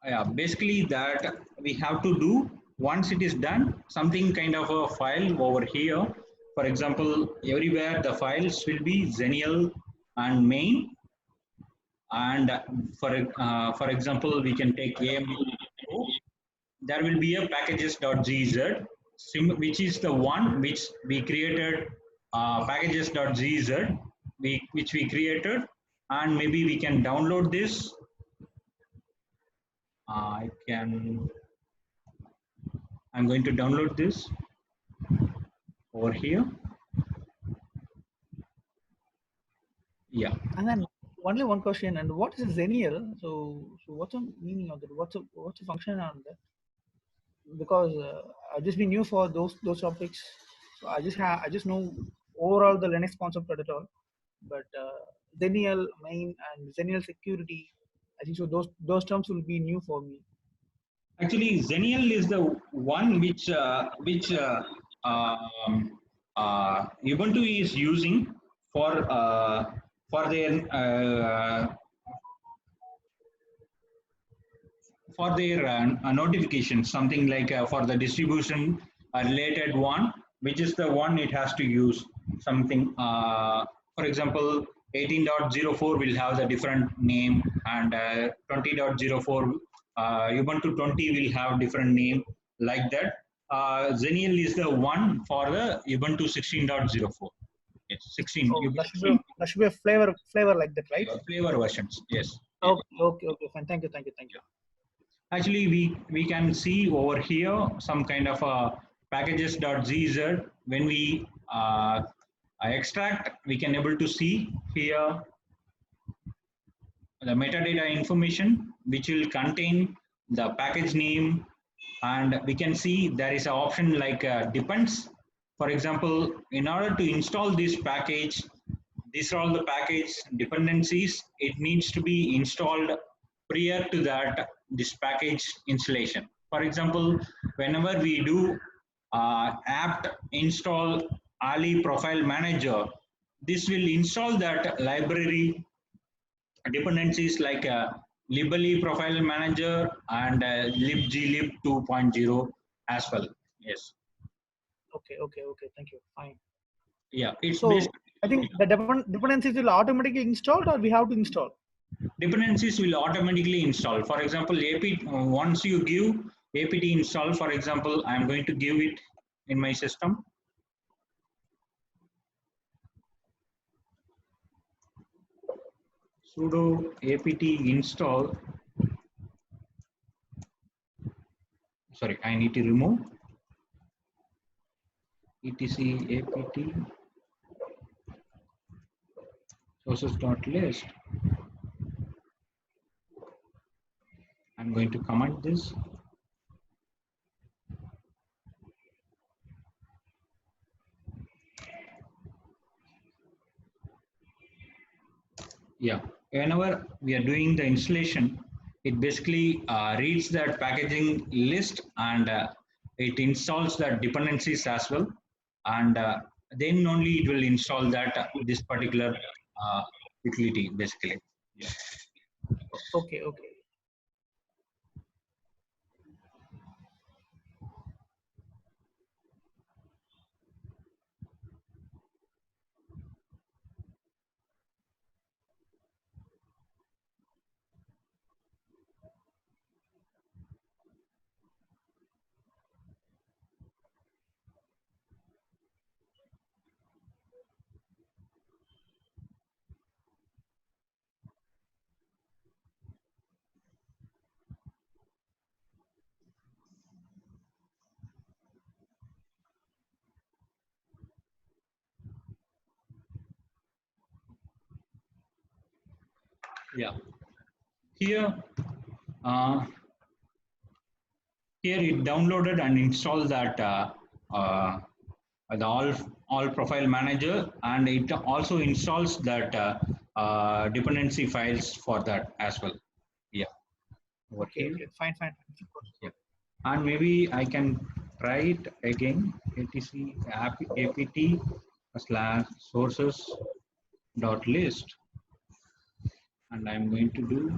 yeah, basically that we have to do once it is done something kind of a file over here. For example, everywhere the files will be Xenial and main, and for example we can take AML. There will be a packages.gz which is the one which we created, packages.gz which we created, and maybe we can download this. I'm going to download this over here. Yeah. And then only one question. And what is Xenial? So what's the meaning of that? What's the function on that? Because I've just been new for those topics. So I just know overall the Linux concept at all. But Xenial main and Xenial security, I think so. Those terms will be new for me. Actually, Xenial is the one which Ubuntu is using for their notifications, something like for the distribution related one, which is the one it has to use something. For example, 18.04 will have the different name, and 20.04 Ubuntu 20 will have different name, like that. Xenial is the one for the Ubuntu 16.04. Yes, 16. Oh, that should be a flavor like that, right? Flavor versions. Yes. Okay, fine. Thank you. Actually, we can see over here some kind of a packages.gz. When we extract, we can able to see here the metadata information, which will contain the package name, and we can see there is an option like depends. For example, in order to install this package, these are all the package dependencies. It needs to be installed prior to that this package installation. For example, whenever we do apt install Ali Profile Manager, this will install that library dependencies like libali Profile Manager and libglib 2.0 as well. Yes. Okay, okay, okay. Thank you. Fine. Yeah, it's So based. I think the dependencies will automatically installed, or we have to install. Dependencies will automatically install. For example, once you give apt install, for example, I am going to give it in my system. Sudo apt install. Sorry, I need to remove etc apt sources.list. I'm going to comment this. Yeah, whenever we are doing the installation, it basically reads that packaging list and it installs the dependencies as well, and then only it will install that this particular utility basically. Yeah. Okay, okay. Yeah. Here, uh, here it downloaded and installed that uh, the all profile manager, and it also installs that dependency files for that as well. Yeah. Over Okay, here. okay. Fine, fine. Of course. Yeah. And maybe I can try it again. etc apt slash sources dot list, and I'm going to do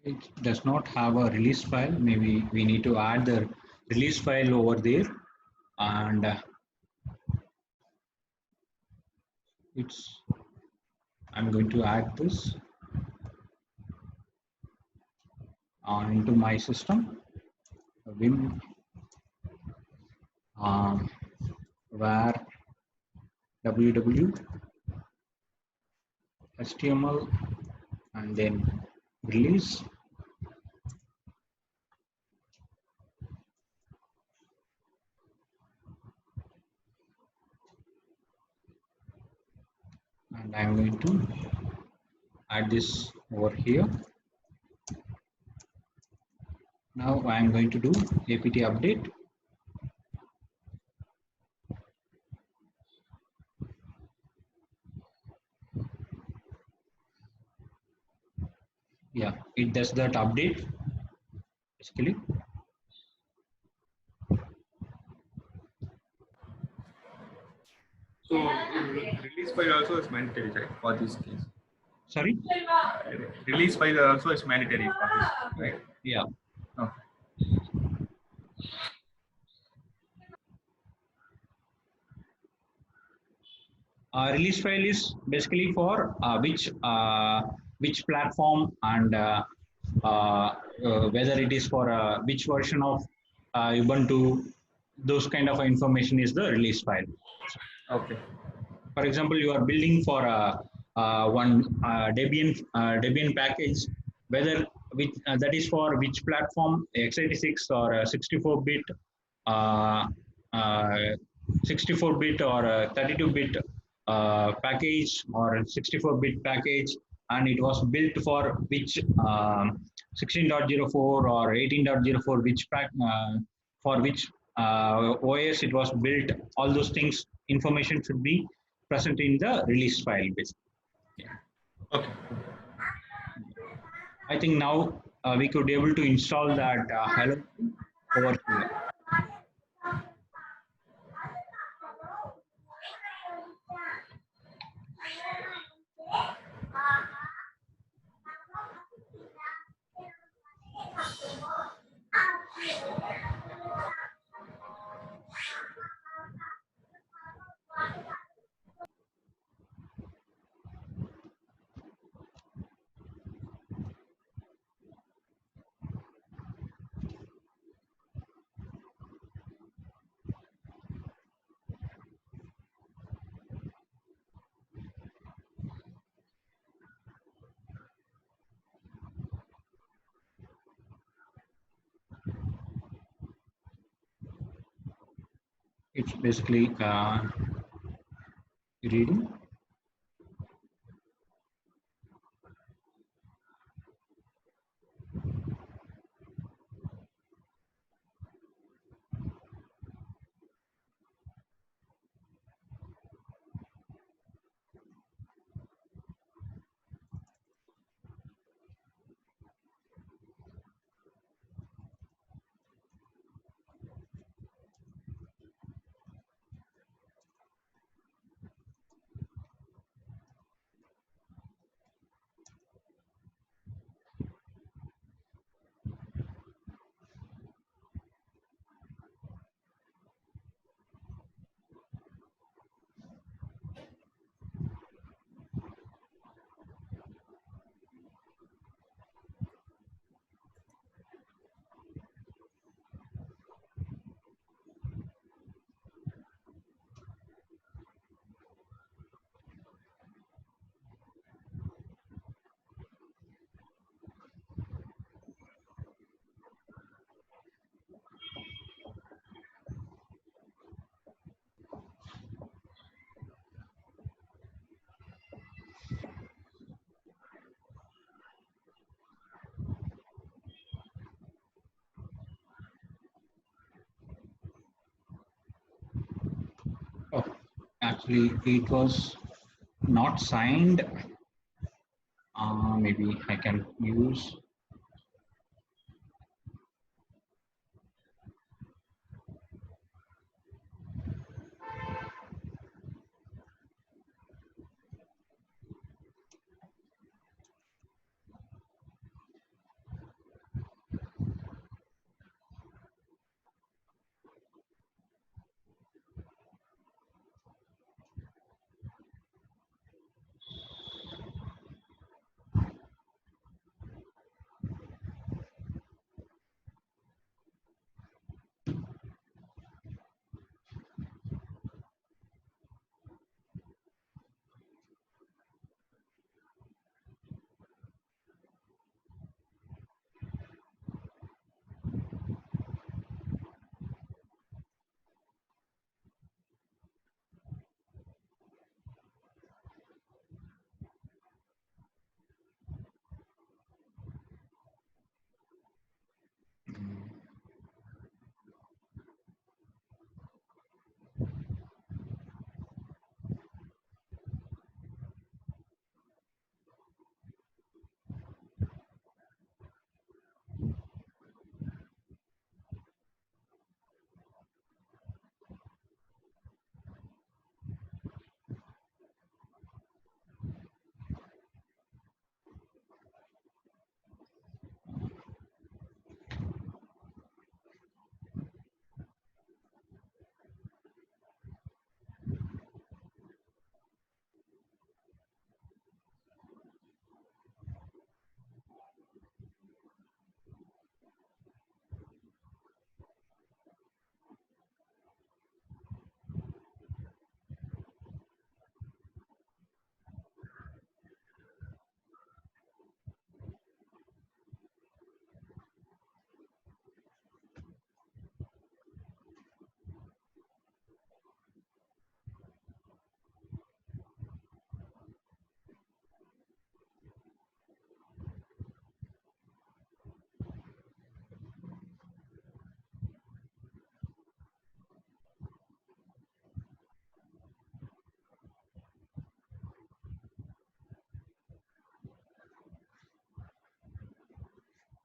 It does not have a release file. Maybe we need to add the release file over there, and it's. I'm going to add this into my system. Vim var www html and then release. And I'm going to add this over here. Now I'm going to do apt update. Yeah, it does that update basically. So release file also is mandatory, right, for this case? Sorry? Release file also is mandatory for this, right? Yeah. Okay. Release file is basically for which platform and whether it is for which version of Ubuntu. Those kind of information is the release file. Okay. For example, you are building for one Debian package, whether that is for which platform, x86 or 64-bit, uh, uh, 64-bit or 32-bit package or 64-bit package, and it was built for which 16.04 or 18.04, which for which OS it was built. All those things, information should be present in the release file basically. Yeah. Okay. I think now we could be able to install that hello over here. It's basically reading. Oh, actually, it was not signed. Maybe I can use.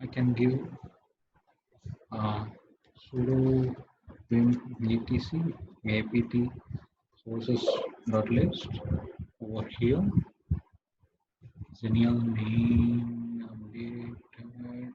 I can give sudo vim etc apt sources.list over here. Genial name updated.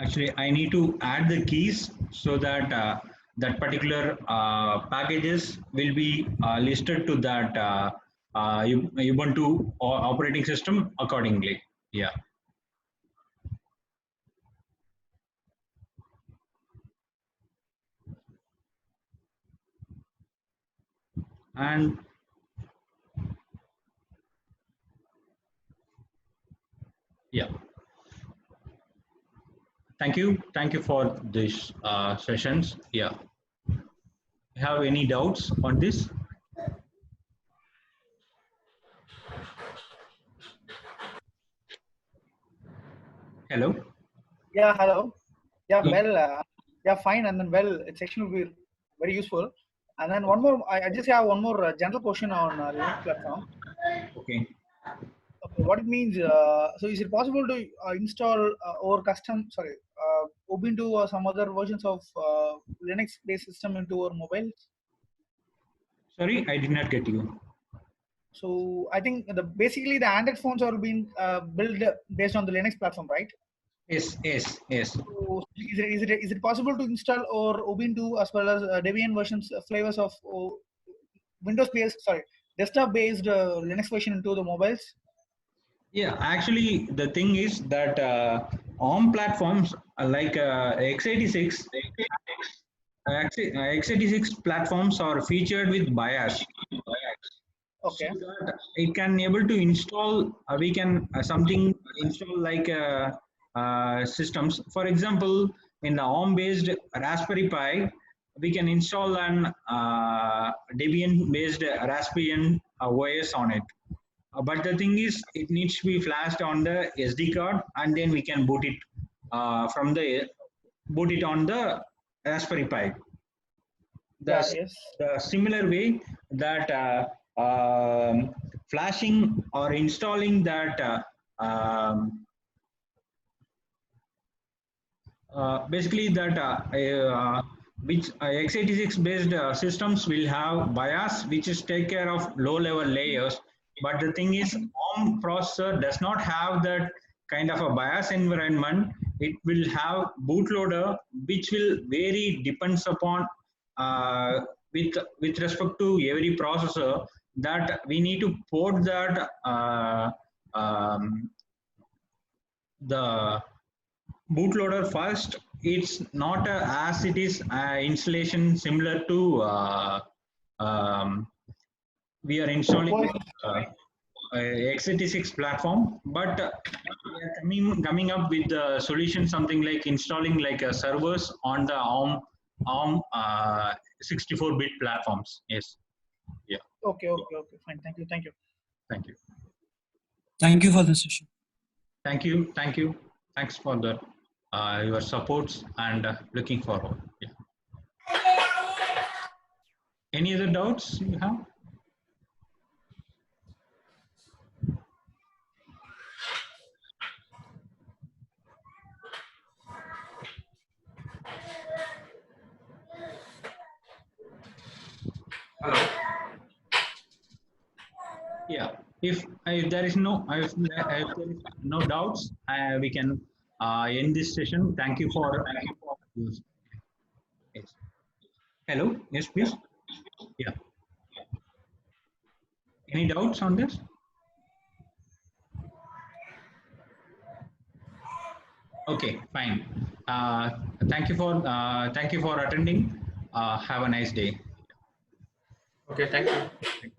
Actually, I need to add the keys so that that particular packages will be listed to that Ubuntu operating system accordingly. Yeah. And yeah, thank you for this sessions. Yeah, have any doubts on this? Hello. Yeah, hello. Yeah, Yeah. well, yeah, fine. And then, well, its section will be very useful. And then one more, I just have one more general question on Linux platform. Okay. Okay, what it means, so is it possible to install or custom, sorry, Ubuntu or some other versions of Linux-based system into our mobiles? Sorry, I did not get you. So I think basically the Android phones are being built based on the Linux platform, right? Yes, yes, yes. So is it possible to install or Ubuntu as well as Debian versions flavors of Windows based desktop-based Linux version into the mobiles? Yeah, actually, the thing is that ARM platforms like x86, x86 platforms are featured with BIOS, so Okay. that it can able to install. We can something install like systems. For example, in the ARM-based Raspberry Pi, we can install an Debian-based Raspbian OS on it. But the thing is, it needs to be flashed on the SD card, and then we can boot it boot it on the Raspberry Pi. Yeah. The, Yes. the similar way that flashing or installing that basically that which x86 based systems will have BIOS which is take care of low level layers, but the thing is ARM processor does not have that kind of a BIOS environment. It will have bootloader which will vary depends upon uh, with respect to every processor, that we need to port that the bootloader first. It's not as it is installation similar to um, we are installing uh, x86 platform, but we are coming up with the solution something like installing like servers on the ARM 64-bit platforms. Yes. Yeah. Okay. Okay. Okay. Fine. Thank you. Thank you. Thank you. Thank you for the session. Thank you. Thank you. Thanks for the your supports, and looking forward. Yeah. Any other doubts you have? Hello. Yeah. If there is if there is no doubts, we can end this session. Thank you for. Yes. Hello. Yes, please. Yeah. Any doubts on this? Okay, fine. Thank you for attending. Have a nice day. Okay, thank you.